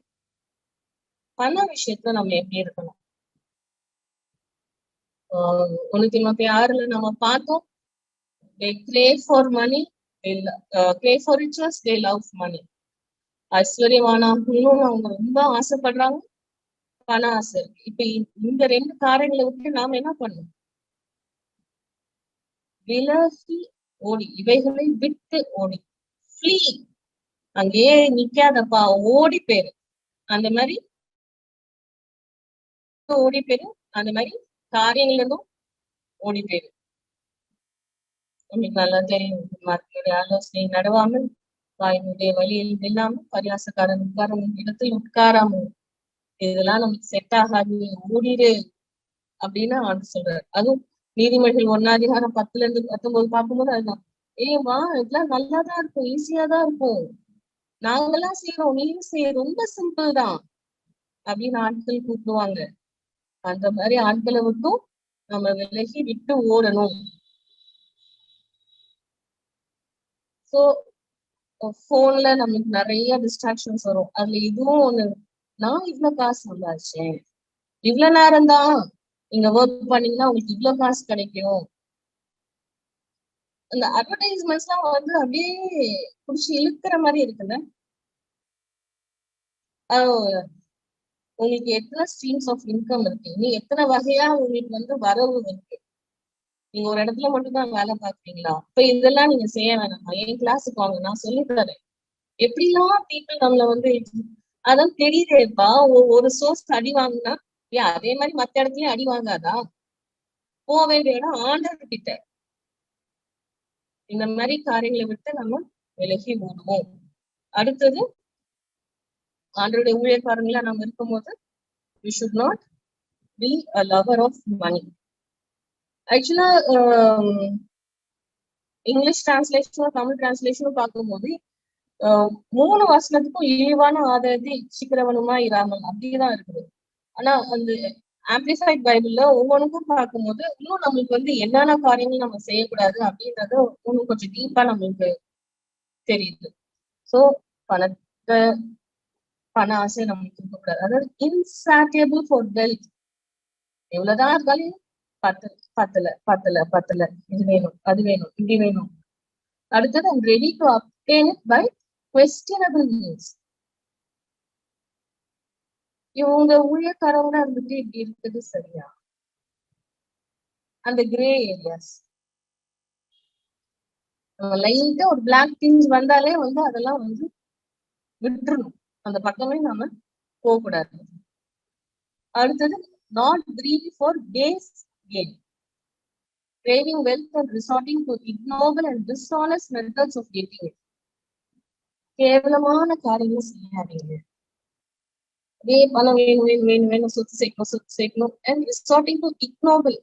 பண விஷயத்துல நம்ம எப்படி இருக்கணும்? 1 தீமோத்தேயு 6ல நம்ம பார்த்தோம், they crave for money, they crave for riches, they love money. ஐஸ்வர்யமானாகணும்னு அவங்க ரொம்ப ஆசைப்படுறாங்க, பண ஆசை இருக்கு. இப்ப இந்த ரெண்டு காரியங்களை விட்டு நாம என்ன பண்ணணும்? விலகி ஓடி, இவைகளை விட்டு ஓடி, ஃப்ளீ, அங்கேயே நிக்காதப்பா, ஓடி பேரு. அந்த மாதிரி ஓடி பேரு, அந்த மாதிரி காரியங்கள்ல இருந்தும் ஓடி பேரு. நமக்கு நல்லா தெரியும், மற்றவருடைய ஆலோசனை நடவாமல், வாயினுடைய வழியில் இல்லாமல், பரியாசக்காரன் உட்காரும் இடத்தில் உட்காராமல், இதெல்லாம் நமக்கு செட் ஆகாது, ஓடிடு அப்படின்னு ஆண்டு சொல்றாரு. அதுவும் நீதிமொழிகள் 1 10 இருந்து 19 பார்க்கும்போது அதுதான், வா இதெல்லாம் நல்லாதான் இருக்கும், ஈஸியா தான் இருக்கும், நாங்கெல்லாம் செய்யறோம், நீயும் செய்ய, ரொம்ப சிம்பிள் தான் அப்படின்னு ஆட்கள் கூப்பிடுவாங்க. அந்த மாதிரி ஆட்களை விட்டும் நம்ம விலகி விட்டு ஓடணும். சோ போன்ல நமக்கு நிறைய டிஸ்ட்ராக்ஷன்ஸ் வரும். அதுல இதுவும் ஒண்ணு, நான் இவ்வளவு காசு சம்பாதிச்சேன், இவ்வளவு நேரம் தான் நீங்க ஒர்க் பண்ணீங்கன்னா உங்களுக்கு இவ்வளவு காசு கிடைக்கும். அந்த அட்வர்டைஸ்மெண்ட்ஸ் எல்லாம் வந்து அப்படியே புடிச்சு இழுக்கிற மாதிரி இருக்குல்ல. உங்களுக்கு எத்தனை ஸ்ட்ரீம்ஸ் ஆஃப் இன்கம் இருக்கு, நீ எத்தனை வகையா உங்களுக்கு வந்து வரவு இருக்கு, நீங்க ஒரு இடத்துல மட்டும்தான் வேலை பாக்குறீங்களா? இப்ப இதெல்லாம் நீங்க செய்ய வேணாம், என் கிளாஸுக்கு வாங்க, நான் சொல்லி தரேன் எப்படிலாம் பீப்புள் நம்மள வந்து. அதான் தெரியுதேப்பா, ஒரு சோர்ஸ் அடி வாங்கினா ஏன் அதே மாதிரி மத்த இடத்துலயும் அடி வாங்காதா? போக வேண்டிய இடம் ஆண்டவர் கிட்ட. இந்த மாதிரி காரியங்களை விட்டு நம்ம விலகி ஓடுவோம். அடுத்தது, ஆண்டவருடைய ஊழியக்காரங்களா நம்ம இருக்கும்போது we should not be a lover of money. ஆக்சுவலா இங்கிலீஷ் டிரான்ஸ்லேஷனும் தமிழ் டிரான்ஸ்லேஷனும் பார்க்கும்போது 3 வசனத்துக்கும் இழிவான ஆதாயத்தை இச்சிக்கிறவனுமா இராமல் அப்படிதான் இருக்குது. ஆனா அந்த ஆம்பிளிஃபைட் பைபிள்ல ஒவ்வொன்றுக்கும் பார்க்கும்போது இன்னும் நம்மளுக்கு வந்து என்னென்ன காரியங்கள் நம்ம செய்யக்கூடாது அப்படின்றது இன்னும் கொஞ்சம் டீப்பா நம்மளுக்கு தெரியுது. சோ பணத்தை, பண ஆசை நம்மளுக்கு இருக்கக்கூடாது. அதாவது இன்சாட்டியபிள் ஃபார் வெல்த். எவ்வளவுதான் இருந்தாலும் பத்தல பத்தல பத்தல பத்தல, இது வேணும், அது வேணும், இப்படி வேணும். அடுத்தது I'm ready to obtain it by questionable means. இவங்க ஊழியக்காரங்களா இருந்துட்டு இப்படி இருக்குது சரியா? அந்த கிரே ஏரியாஸ், லைட்டா ஒரு பிளாக் திங்ஸ் வந்தாலே வந்து அதெல்லாம் வந்து விட்டுறணும், அந்த பக்கமே நாம போக கூடாது. அடுத்தது not greedy for base gain, craving wealth and resorting to ignoble and dishonest methods of getting it. கேவலமான காரியங்கள் செய்யாதீங்க. அதே பணம் வேணும் வேணும் வேணும் வேணும், சொத்து சேர்க்கணும் and resorting to ignoble.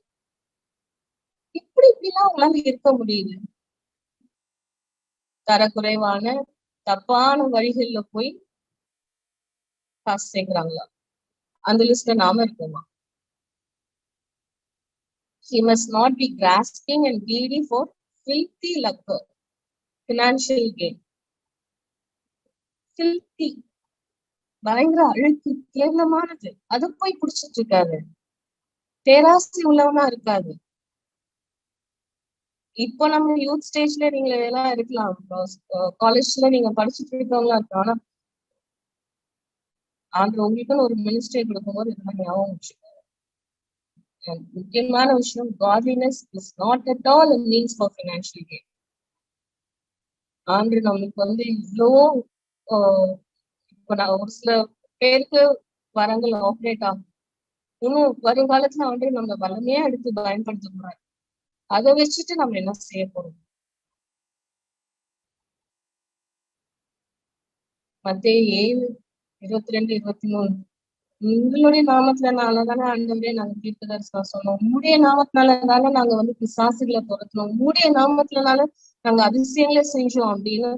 இப்படிலாம் உங்களால இருக்க முடியுது? தரக்குறைவான தப்பான வழிகள்ல போய் காசு சேர்க்கிறாங்களா? அந்த லிஸ்ட்ல நாம இருக்கோமா? He must not be grasping and greedy for filthy lucre, financial gain. Filthy, பயங்கர அழுக்கு, கேவலமானது, அதை போய் குடிச்சிட்டு இருக்காது. பேராசை உள்ளவனா இருக்காது. இப்போ நம்ம யூத் ஸ்டேஜ்ல நீங்க எல்லாம் இருக்கலாம், காலேஜ்ல நீங்க படிச்சுட்டு இருக்கவங்களா இருக்கலாம். ஆனா ஆண்டு உங்களுக்குன்னு ஒரு மினிஸ்ட்ரி கொடுக்கும்போது இதெல்லாம் ஞாபகம் வச்சுக்கோங்க. முக்கியமான விஷயம், godliness is not at all a means for financial gain. ஆண்டு நம்மளுக்கு வந்து இவ்வளோ இப்ப நான் ஒரு சில பேருக்கு வரங்கள் ஆப்ரேட் ஆகும், இன்னும் வருங்காலத்துல ஆண்டு நம்ம வளமையா எடுத்து பயன்படுத்த கூடாது. அதை வச்சுட்டு நம்ம என்ன செய்ய போறோம்? மத்தேயு 7:22, 23, உங்களுடைய நாமத்தினாலதானே ஆண்டவரே நாங்க தீர்க்கதரிசனம் சொன்னோம், உங்களுடைய நாமத்தினாலதானே நாங்க வந்து பிசாசுகளை துரத்தணும், உங்களுடைய நாமத்தினால நாங்க அதிசயங்களை செஞ்சோம் அப்படின்னு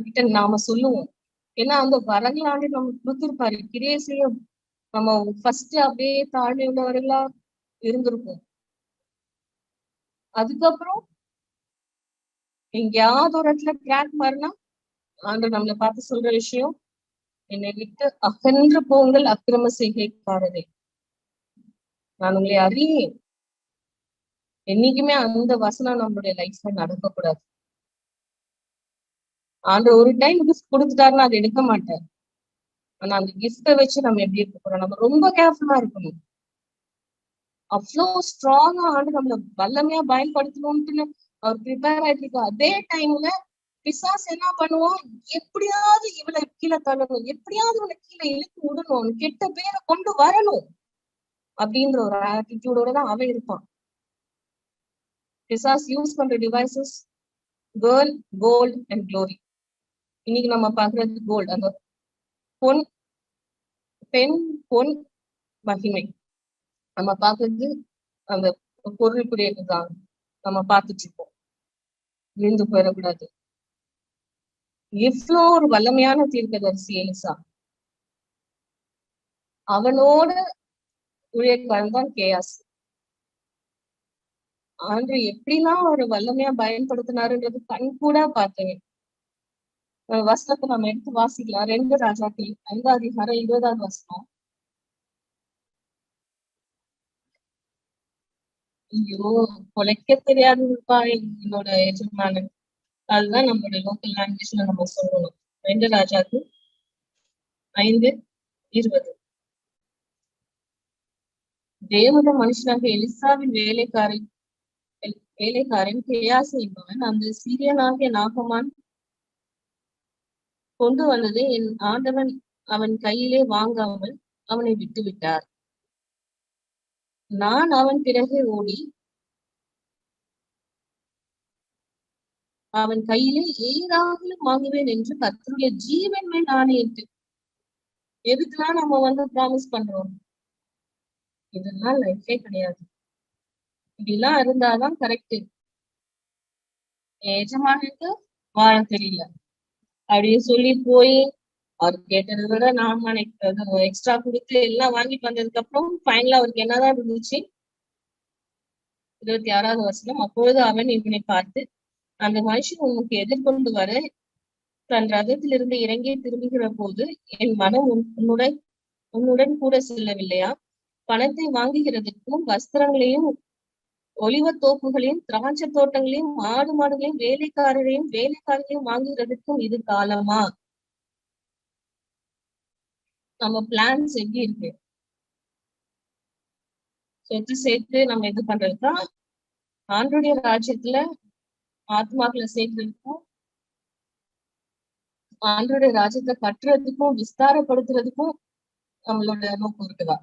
கிட்ட நாம சொல்லுவோம். ஏன்னா அந்த வரங்கள் ஆண்டு நம்ம கொடுத்துருப்பாரு, கிரியை செய்ய நம்ம ஃபர்ஸ்ட் அப்படியே தாழ்மை உள்ளவர்களா இருந்திருப்போம். அதுக்கப்புறம் எங்கேயாவது ஒரு இடத்துல கிராக் மாறினா ஆண்டு நம்மளை பார்த்து சொல்ற விஷயம், என்னை விட்டு அகன்று போங்கள் அக்கிரம செய்கைக்காரரே, நான் உங்களை அறியேன். என்னைக்குமே அந்த வசனம் நம்மளுடைய லைஃப்ல நடக்கக்கூடாது. ஆண்டு ஒரு டைம் கிஃப்ட் கொடுத்துட்டாருன்னா அதை எடுக்க மாட்டார். ஆனா அந்த கிஃப்டை வச்சு நம்ம எப்படி இருக்க போறோம்? நம்ம ரொம்ப கேர்ஃபுல்லா இருக்கணும். அவ்வளோ ஸ்ட்ராங்கா ஆண்டு நம்மள வல்லமையா பயன்படுத்தணும்னு அவர் ப்ரிப்பேர் ஆயிட்டு இருக்கா. அதே டைம்ல பிசாஸ் என்ன பண்ணுவோம், எப்படியாவது இவளை கீழே தள்ளணும், எப்படியாவது இவளை கீழே இழுத்து விடணும், கெட்ட பேரை கொண்டு வரணும் அப்படின்ற ஒரு ஆட்டிடியூடோட தான் அவன் இருப்பான். பிசாஸ் யூஸ் பண்ற devices girl, gold and glory. இன்னைக்கு நம்ம பாக்குறது கோல்டு, அந்த பொன் பெண் பொன் மகிமை நம்ம பார்க்கறது அந்த பொருளுக்குரியதுதான் நம்ம பார்த்துட்டு இருக்கோம். விழுந்து போயிடக்கூடாது. இவ்வளோ ஒரு வல்லமையான தீர்க்கதரிசி எலிசா, அவனோட ஊழியக்காரன் தான் கேயாசி. ஆண்டு எப்படிலாம் ஒரு வல்லமையா பயன்படுத்தினாருன்றது கண் கூட பார்த்தேன். வசனத்தை நம்ம எடுத்து வாசிக்கலாம். 2 ராஜாக்கள் 5ஆம் அதிகாரம் 20ஆவது வசனம். ஐயோ, பொழைக்க தெரியாதுப்பா என்னோட எஜமானன். அதுதான் நம்மளோட லோக்கல் லாங்குவேஜ்ல நம்ம சொல்லணும். 2 ராஜாக்கள் 5:20. தேவனுடைய மனுஷனாக எலிசாவின் வேலைக்காரன் கேயாசி என்பவன் அந்த சீரியனாகிய நாகமான் கொண்டு வந்ததை என் ஆண்டவன் அவன் கையிலே வாங்காமல் அவனை விட்டு விட்டார். நான் அவன் பிறகு ஓடி அவன் கையிலே ஏராளம் வாங்குவேன் என்று கர்த்தருடைய ஜீவன் மேல் ஆணையிட்டு. எதுக்கெல்லாம் நம்ம வந்து ப்ராமிஸ் பண்றோம்? இதெல்லாம் லைஃபே கிடையாது. இப்படிலாம் இருந்தாதான் கரெக்ட். எஜமானுக்கு வாழ தெரியல அப்படியே சொல்லி போய் அவர் கேட்டதை விட நாம எக்ஸ்ட்ரா கொடுத்து எல்லாம் வாங்கிட்டு வந்ததுக்கு அப்புறம் ஃபைனலா அவருக்கு என்னதான் இருந்துச்சு? 26வது வசனம். அப்பொழுது அவன் இவனை பார்த்து, அந்த மனுஷன் உனக்கு எதிர்கொண்டு வர தன் ரதத்திலிருந்து இறங்கி திரும்புகிற போது என் மனம் உன்னுடன் கூட செல்லவில்லையா? பணத்தை வாங்குகிறதுக்கும் வஸ்திரங்களையும் ஒலிவ தோப்புகளையும் திராட்சை தோட்டங்களையும் ஆடு மாடுகளையும் வேலைக்காரரையும் வாங்குகிறதுக்கும் இது காலமா? நம்ம பிளான்ஸ் எப்படி இருக்கு? சொத்து சேர்த்து நம்ம இது பண்றதுதான் ஆண்டுடைய ராஜ்யத்துல ஆத்மாக்களை சேர்க்கிறதுக்கும் ஆண்டுடைய ராஜ்யத்தை கட்டுறதுக்கும் விஸ்தாரப்படுத்துறதுக்கும் நம்மளோட நோக்கம் இருக்குதா?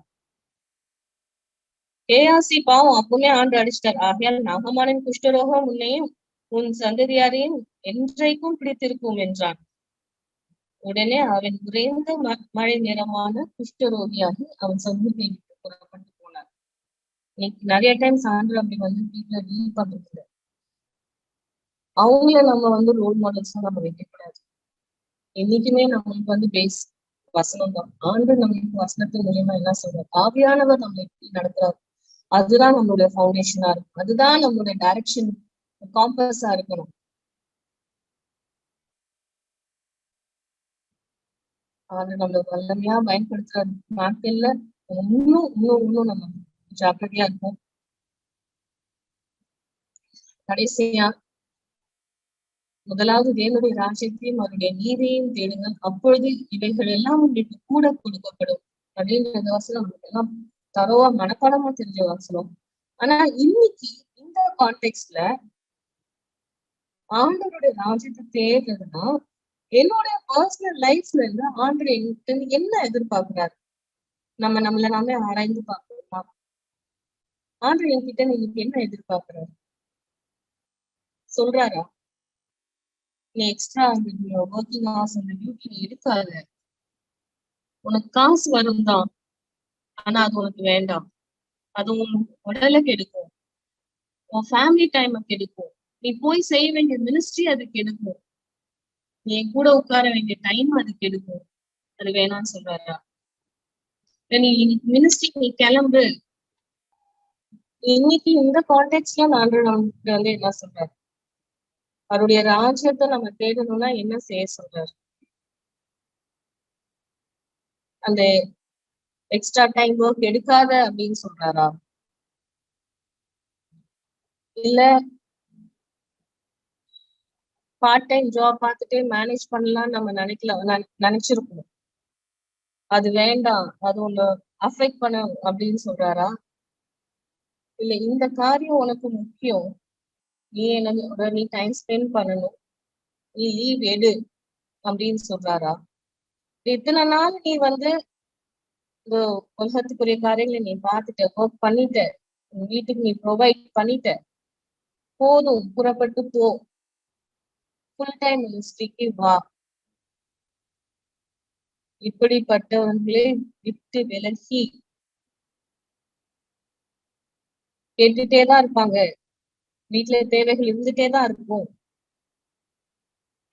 கேயாசி பாவம் அப்பவுமே ஆண்டு அடிச்சிட்டார். ஆகையால் நாகமானின் குஷ்டரோகம் உன்னையும் உன் சந்ததியாரையும் என்றைக்கும் பிடித்திருக்கும் என்றான். உடனே அவன் குறைந்த மழை நிறமான குஷ்டரோகியாகி அவன் சமூகத்தை விட்டு புறப்பட்டு போனார். இன்னைக்கு நிறைய டைம் சான்று அப்படி வந்து வீட்டுல டீல் பண்றது. அவங்கள நம்ம வந்து ரோல் மாடல்ஸா நம்ம வைக்கக்கூடாது. என்னைக்குமே நம்மளுக்கு வந்து பேஸ் வசனம் தான். ஆண்டு நம்மளுக்கு வசனத்தின் மூலியமா என்ன சொல்றாரு? ஆவியானவர் நம்ம எப்படி நடத்துறாரு? அதுதான் நம்மளுடைய ஃபவுண்டேஷனா இருக்கும். அதுதான் நம்மளுடைய டைரக்ஷன் காம்பஸா இருக்கணும். அதை நம்ம வல்லமையா பயன்படுத்துற நாட்கள்ல இன்னும் நம்ம ஜாக்கிரதையா இருக்கும். கடைசியா முதலாவது தேவனுடைய ராஜ்யத்தையும் அவருடைய நீதியையும் தேடுங்கள், அப்பொழுது இவைகள் எல்லாம் உங்களுக்கு கூட கொடுக்கப்படும் அப்படின்ற வசனம் நம்மளுக்கு எல்லாம் தரோவா மனப்பாடமா தெரிஞ்ச வசனம். ஆனா இன்னைக்கு இந்த கான்டெக்ட்ல ஆண்டவருடைய ராஜ்யத்தை தேடுறதுன்னா என்னுடைய பர்சனல் லைஃப்ல இருந்து ஆண்டவர் என்கிட்ட என்ன எதிர்பார்க்கிறாரு? நம்மள நாமே ஆராய்ந்து பார்க்கணுமா? ஆண்டவர் என்கிட்ட இன்னைக்கு என்ன எதிர்பார்க்கிறாரு? சொல்றாரா? நீ எக்ஸ்ட்ரா அந்த ஒர்க்கிங் ஹவர்ஸ் அந்த டியூட்டி நீ எடுக்காத. உனக்கு காசு வரும் தான், ஆனா அது உனக்கு வேண்டாம். அது உன் உடலை கெடுக்கும், உன் ஃபேமிலி டைமை கெடுக்கும், நீ போய் செய்ய வேண்டிய மினிஸ்ட்ரி அது கெடுக்கும், நீ கூட உட்கார வேண்டிய டைம் அது கெடுக்கும். அது வேணாம்னு சொல்றாரா? நீ மினிஸ்ட்ரிக்கு நீ கிளம்பு. இன்னைக்கு இந்த கான்டெக்ட்ல நான் நமக்கு வந்து என்ன சொல்றாரு? அவருடைய ராஜ்யத்தை நம்ம தேடணும்னா என்ன செய்ய சொல்றாரு? அந்த எக்ஸ்ட்ரா டைம் ஒர்க் எடுக்காத அப்படின்னு சொல்றாரா? இல்ல பார்ட் டைம் ஜாப் பார்த்துட்டே மேனேஜ் பண்ணலாம்னு நம்ம நினைச்சிருக்கோம். அது வேண்டாம், அது ஒண்ணு அஃபெக்ட் பண்ண அப்படின்னு சொல்றாரா? இல்ல இந்த காரியம் உனக்கு முக்கியம், நீ டைம் ஸ்பெண்ட் பண்ணணும், நீ லீவ் எடு அப்படின்னு சொல்றாரா? இத்தனை நாள் நீ வந்து இந்த உலகத்துக்குரிய காரியங்களை நீ பார்த்துட்ட, ஒர்க் பண்ணிட்ட, உன் வீட்டுக்கு நீ ப்ரொவைட் பண்ணிட்ட, போதும் புறப்பட்டு போ, ஃபுல் டைம் மினிஸ்ட்ரிக்கு வா. இப்படிப்பட்டவர்களே விட்டு விலகி கேட்டுட்டேதான் இருப்பாங்க. வீட்டுல தேவைகள் இருந்துட்டேதான் இருக்கும்.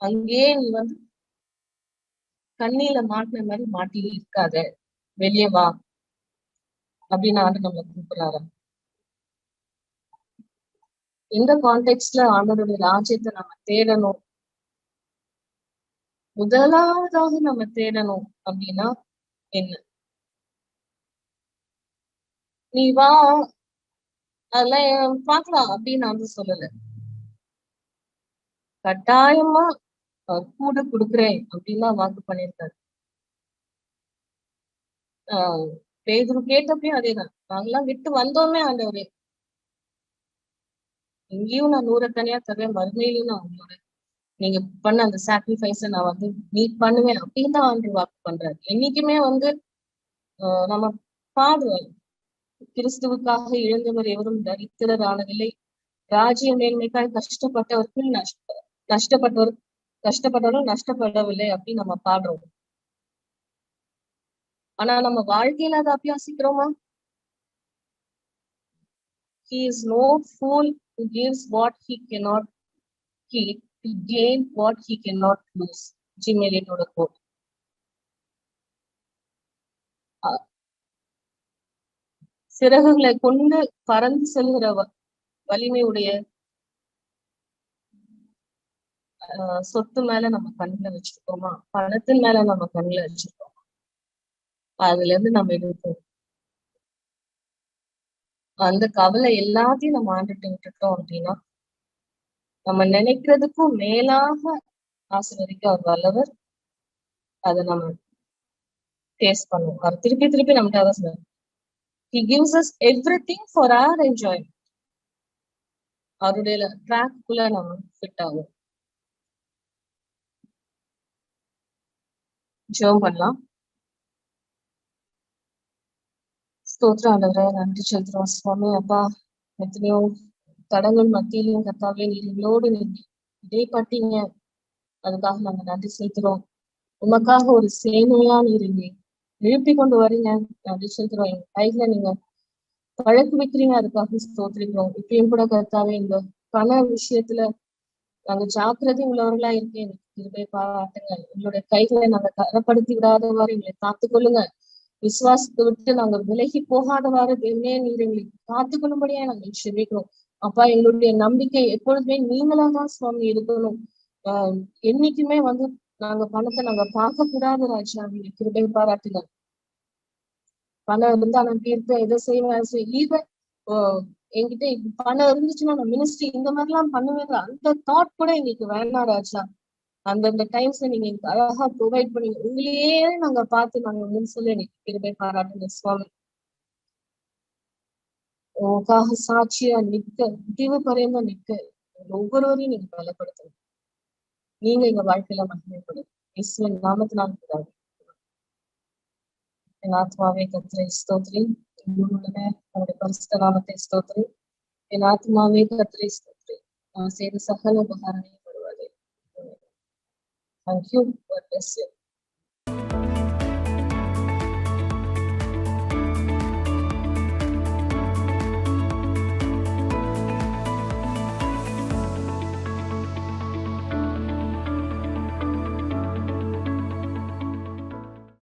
அங்கேயே நீ வந்து கண்ணில மாட்டின மாதிரி மாட்டி இருக்காத, வெளியே வா அப்படின்னு ஆண்டு நம்மளை கூப்பிடுறாரு. இந்த கான்டெக்ட்ல ஆண்டவருடைய ராஜ்யத்தை நம்ம தேடணும். முதலாவதாக நம்ம தேடணும் அப்படின்னா என்ன? நீ வா அதெல்லாம் பார்க்கலாம் அப்படின்னு நான் வந்து சொல்லல. கட்டாயமா கூட கொடுக்குறேன் அப்படின்னு வாக்கு பண்ணியிருக்காரு. பேதுரு கேட்டப்பயும் அதேதான். நாங்கெல்லாம் விட்டு வந்தோமே ஆண்டவரே, இங்கேயும் நான் 100 தனியா தருவேன், மறுமையிலும் நான் உங்களோட நீங்க பண்ண அந்த சாக்ரிஃபைஸ நான் வந்து மீட் பண்ணுவேன் அப்படின்னு தான் ஆண்டு வாக்கு பண்றாரு. என்னைக்குமே வந்து நம்ம பாடுறோம், கிறிஸ்துவுக்காக இழந்தவர் எவரும் தரித்திரர் ஆனதில்லை, ராஜ்ய மேன்மைக்காய் கஷ்டப்பட்டவர்கள் கஷ்டப்பட்டவரும் நஷ்டப்படவில்லை அப்படின்னு நம்ம பாடுறோம். ஆனா நம்ம வாழ்க்கையில அதை அபியாசிக்கிறோமா? He is no fool who gives what he cannot keep to gain what he cannot lose. Jim Elliotோட quote. சிறகுகளை கொண்டு பறந்து செல்கிற வலிமையுடைய சொத்து மேல நம்ம கண்ணுல வச்சிருக்கோமா? பணத்தின் மேல நம்ம கண்ணுல வச்சிருக்கோம். அதுல இருந்து நம்ம எடுப்போம். அந்த கவலை எல்லாத்தையும் நம்ம ஆண்டுட்டு விட்டுட்டோம் அப்படின்னா நம்ம நினைக்கிறதுக்கும் மேலாக ஆசீர்வதிக்க அவர் வல்லவர். அதை நம்ம டேஸ்ட் பண்ணுவோம். அவர் திருப்பி திருப்பி நம்மகிட்ட அதான் சொல்லுவார். He gives us everything for our enjoyment. அவருடைய ட்ராக்குள்ள நம்ம ஃபிட் ஆகும். ஜெபம் பண்ணலாம். ஸ்தோத்திரம் ஆண்டவரே, நன்றி செலுத்துறோம் சுவாமி. அப்பா, எத்தனையோ தடங்கள் மத்தியிலையும் கர்த்தாவே நீர் எங்களோடு இடைப்பட்டீங்க, அதுக்காக நாங்க நன்றி செலுத்துறோம். உமக்காக ஒரு சேனையா நீர் இங்கே எழுப்பி கொண்டு வரீங்க, நன்றி செலுத்துறோம். எங்க கைகளை நீங்க பழக்கு வைக்கிறீங்க, அதுக்காக ஸ்தோத்திரிக்கிறோம். இப்பயும் கூட கர்த்தாவே இந்த பண விஷயத்துல நாங்க ஜாக்கிரதை உள்ளவர்களா இருக்கேன், எனக்கு கிருபை பாராட்டுங்க. எங்களுடைய கைகளை நாங்க தரப்படுத்தி விடாதவாறு எங்களை காத்துக்கொள்ளுங்க. விசுவாசத்தை விட்டு நாங்க விலகி போகாதவாறு தேவனே நீர் எங்களை காத்துக்கொள்ளும்படியா நாங்கள் செபிக்கிறோம். அப்பா, எங்களுடைய நம்பிக்கை எப்பொழுதுமே நீங்களாதான் சுவாமி இருக்கணும். என்னைக்குமே வந்து நாங்க பணத்தை நாங்க பார்க்க கூடாது ராஜா, நீங்க கிருபை பாராட்டுங்க. பணம் இருந்தா நான் தீர்க்க எதை செய்வேன் ஈவன் என்கிட்ட பணம் இருந்துச்சுன்னா நான் மினிஸ்ட்ரி இந்த மாதிரி எல்லாம் பண்ணுவேன், அந்த தாட் கூட எங்களுக்கு வேண்டாம் ராஜா. அந்தந்த டைம்ஸ்ல நீங்க எங்களுக்கு அழகா ப்ரொவைட் பண்ணி உங்களையே நாங்க பார்த்து நாங்க முன் சொல்லி எனக்கு கிருபை பாராட்டுங்க சுவாமி. உங்களுக்காக சாட்சியா நிற்க, முடிவு பரையமா நிற்க ஒவ்வொருவரையும் நீங்க பலப்படுத்தணும். நீங்க எங்க வாழ்க்கையில மகிமைப்படும் இயேசுவின் நாமத்தினால் கூடாது. என் ஆத்மாவே கர்த்தரை ஸ்தோத்திரி, அவருடைய பரிசுத்த நாமத்தை ஸ்தோத்திரி. என் ஆத்மாவே கர்த்தரை ஸ்தோத்திரி, நான் செய்த சகல உபகாரங்களையும் படுவாதே. Thank you. God bless you.